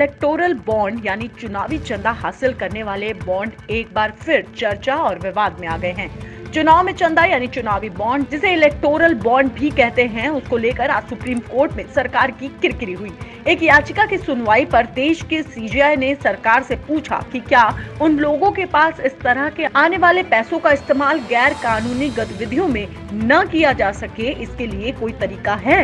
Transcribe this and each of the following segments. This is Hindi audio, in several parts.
इलेक्टोरल बॉन्ड यानी चुनावी चंदा हासिल करने वाले बॉन्ड एक बार फिर चर्चा और विवाद में आ गए हैं। चुनाव में चंदा यानी चुनावी बॉन्ड, जिसे इलेक्टोरल बॉन्ड भी कहते हैं, उसको लेकर आज सुप्रीम कोर्ट में सरकार की किरकिरी हुई। एक याचिका की सुनवाई पर देश के सीजेआई ने सरकार से पूछा कि क्या उन लोगों के पास इस तरह के आने वाले पैसों का इस्तेमाल गैर कानूनी गतिविधियों में न किया जा सके, इसके लिए कोई तरीका है।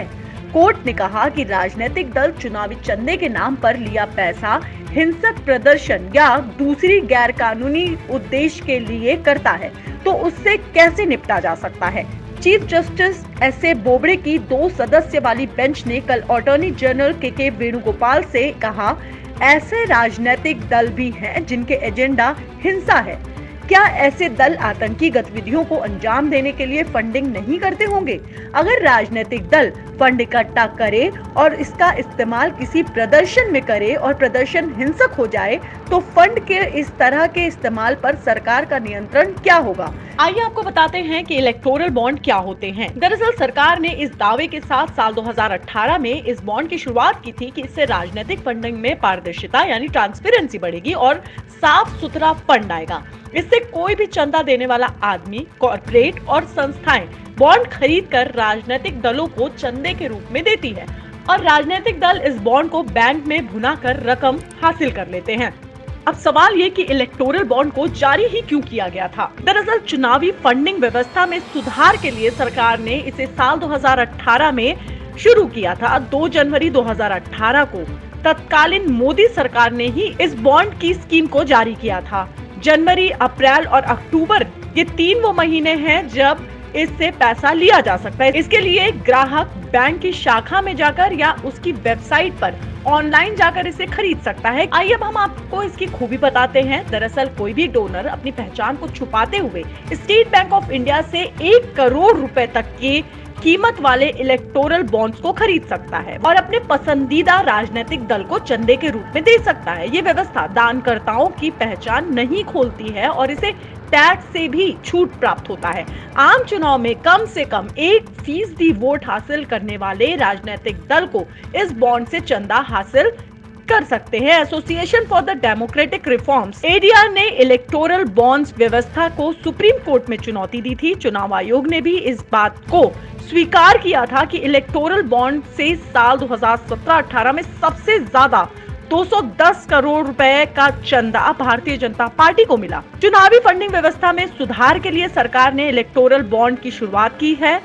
कोर्ट ने कहा कि राजनीतिक दल चुनावी चंदे के नाम पर लिया पैसा हिंसक प्रदर्शन या दूसरी गैर कानूनी उद्देश्य के लिए करता है तो उससे कैसे निपटा जा सकता है। Chief justice एस.ए. बोबड़े की 2 सदस्य वाली बेंच ने कल अटॉर्नी जनरल के वेणुगोपाल से कहा, ऐसे राजनीतिक दल भी हैं जिनके एजेंडा हिंसा है। क्या ऐसे दल आतंकी गतिविधियों को अंजाम देने के लिए फंडिंग नहीं करते होंगे? अगर राजनीतिक दल फंड इकट्ठा करे और इसका इस्तेमाल किसी प्रदर्शन में करे और प्रदर्शन हिंसक हो जाए तो फंड के इस तरह के इस्तेमाल पर सरकार का नियंत्रण क्या होगा? आइए आपको बताते हैं कि इलेक्टोरल बॉन्ड क्या होते हैं। दरअसल सरकार ने इस दावे के साथ साल 2018 में इस बॉन्ड की शुरुआत की थी कि इससे राजनीतिक फंडिंग में पारदर्शिता यानी ट्रांसपेरेंसी बढ़ेगी और साफ सुथरा फंड आएगा। इससे कोई भी चंदा देने वाला आदमी, कॉर्पोरेट और संस्थाएं बॉन्ड खरीद कर राजनीतिक दलों को चंदे के रूप में देती है और राजनीतिक दल इस बॉन्ड को बैंक में भुना कर रकम हासिल कर लेते हैं। अब सवाल ये कि इलेक्टोरल बॉन्ड को जारी ही क्यों किया गया था? दरअसल चुनावी फंडिंग व्यवस्था में सुधार के लिए सरकार ने इसे साल 2018 में शुरू किया था। 2 जनवरी 2018 को तत्कालीन मोदी सरकार ने ही इस बॉन्ड की स्कीम को जारी किया था। जनवरी, अप्रैल और अक्टूबर ये 3 वो महीने हैं जब इससे पैसा लिया जा सकता है। इसके लिए ग्राहक बैंक की शाखा में जाकर या उसकी वेबसाइट पर ऑनलाइन जाकर इसे खरीद सकता है। आइए अब हम आपको इसकी खूबी बताते हैं। दरअसल कोई भी डोनर अपनी पहचान को छुपाते हुए स्टेट बैंक ऑफ इंडिया से 1 करोड़ रुपए तक की कीमत वाले इलेक्टोरल बॉन्ड्स को खरीद सकता है और अपने पसंदीदा राजनीतिक दल को चंदे के रूप में दे सकता है। ये व्यवस्था दानकर्ताओं की पहचान नहीं खोलती है और इसे टैक्स से भी छूट प्राप्त होता है। आम चुनाव में कम से कम 1% वोट हासिल करने वाले राजनीतिक दल को इस बॉन्ड से चंदा हासिल कर सकते हैं। Association for the democratic reforms (ADR) ने इलेक्टोरल बॉन्ड्स व्यवस्था को सुप्रीम कोर्ट में चुनौती दी थी। चुनाव आयोग ने भी इस बात को स्वीकार किया था कि इलेक्टोरल बॉन्ड से साल 2017-18 में सबसे ज्यादा 210 करोड़ रुपए का चंदा भारतीय जनता पार्टी को मिला। चुनावी फंडिंग व्यवस्था में सुधार के लिए सरकार ने इलेक्टोरल बॉन्ड की शुरुआत की है।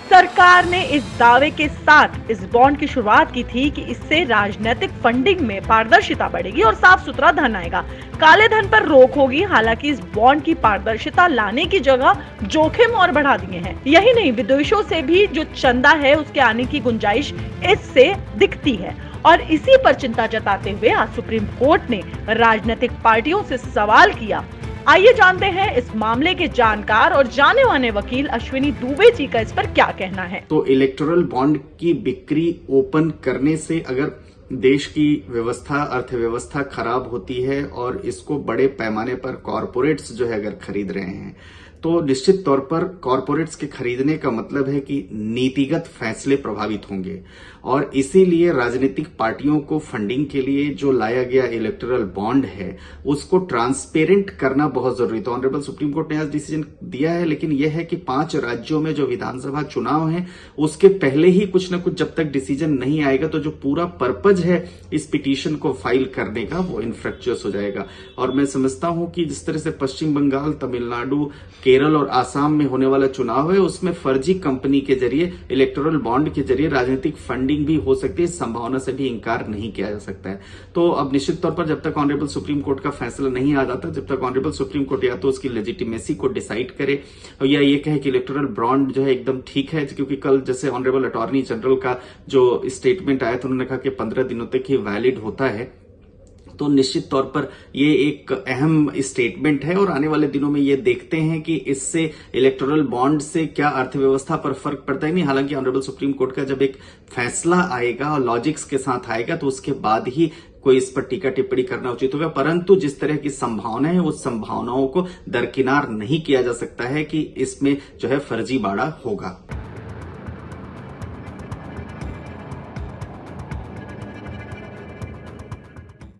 सरकार ने इस दावे के साथ इस बॉन्ड की शुरुआत की थी कि इससे राजनीतिक फंडिंग में पारदर्शिता बढ़ेगी और साफ सुथरा धन आएगा, काले धन पर रोक होगी। हालांकि इस बॉन्ड की पारदर्शिता लाने की जगह जोखिम और बढ़ा दिए हैं। यही नहीं, विदेशों से भी जो चंदा है उसके आने की गुंजाइश इससे दिखती है और इसी पर चिंता जताते हुए आज सुप्रीम कोर्ट ने राजनीतिक पार्टियों से सवाल किया। आइए जानते हैं इस मामले के जानकार और जाने माने वकील अश्विनी दुबे जी का इस पर क्या कहना है। तो इलेक्टोरल बॉन्ड की बिक्री ओपन करने से अगर देश की व्यवस्था, अर्थव्यवस्था खराब होती है और इसको बड़े पैमाने पर कॉरपोरेट्स जो है अगर खरीद रहे हैं तो निश्चित तौर पर कॉरपोरेट्स के खरीदने का मतलब है कि नीतिगत फैसले प्रभावित होंगे और इसीलिए राजनीतिक पार्टियों को फंडिंग के लिए जो लाया गया इलेक्टोरल बॉन्ड है उसको ट्रांसपेरेंट करना बहुत जरूरी। तो ऑनरेबल सुप्रीम कोर्ट ने आज डिसीजन दिया है, लेकिन यह है कि 5 राज्यों में जो विधानसभा चुनाव है उसके पहले ही कुछ न कुछ जब तक डिसीजन नहीं आएगा तो जो पूरा पर्पज है इस पिटीशन को फाइल करने का वो इनफ्रक्चुअस हो जाएगा। और मैं समझता हूं कि जिस तरह से पश्चिम बंगाल, तमिलनाडु, केरल और आसाम में होने वाला चुनाव है उसमें फर्जी कंपनी के जरिए, इलेक्टोरल बॉन्ड के जरिए राजनीतिक फंडिंग भी हो सकती है। इस संभावना से भी इंकार नहीं किया जा सकता है। तो अब निश्चित तौर पर जब तक ऑनरेबल सुप्रीम कोर्ट का फैसला नहीं आ जाता, जब तक ऑनरेबल सुप्रीम कोर्ट या तो उसकी लेजिटिमेसी को डिसाइड करे या ये कहे कि इलेक्टोरल बॉन्ड जो है एकदम ठीक है, क्योंकि कल जैसे ऑनरेबल अटॉर्नी जनरल का जो स्टेटमेंट आया था उन्होंने कहा कि 15 दिनों तक ही वैलिड होता है, तो निश्चित तौर पर ये एक अहम स्टेटमेंट है और आने वाले दिनों में ये देखते हैं कि इससे इलेक्टोरल बॉन्ड से क्या अर्थव्यवस्था पर फर्क पड़ता है। नहीं, हालांकि ऑनरेबल सुप्रीम कोर्ट का जब एक फैसला आएगा और लॉजिक्स के साथ आएगा तो उसके बाद ही कोई इस पर टीका टिप्पणी करना उचित होगा, परंतु जिस तरह की संभावना है उस संभावनाओं को दरकिनार नहीं किया जा सकता है कि इसमें जो है फर्जीवाड़ा होगा।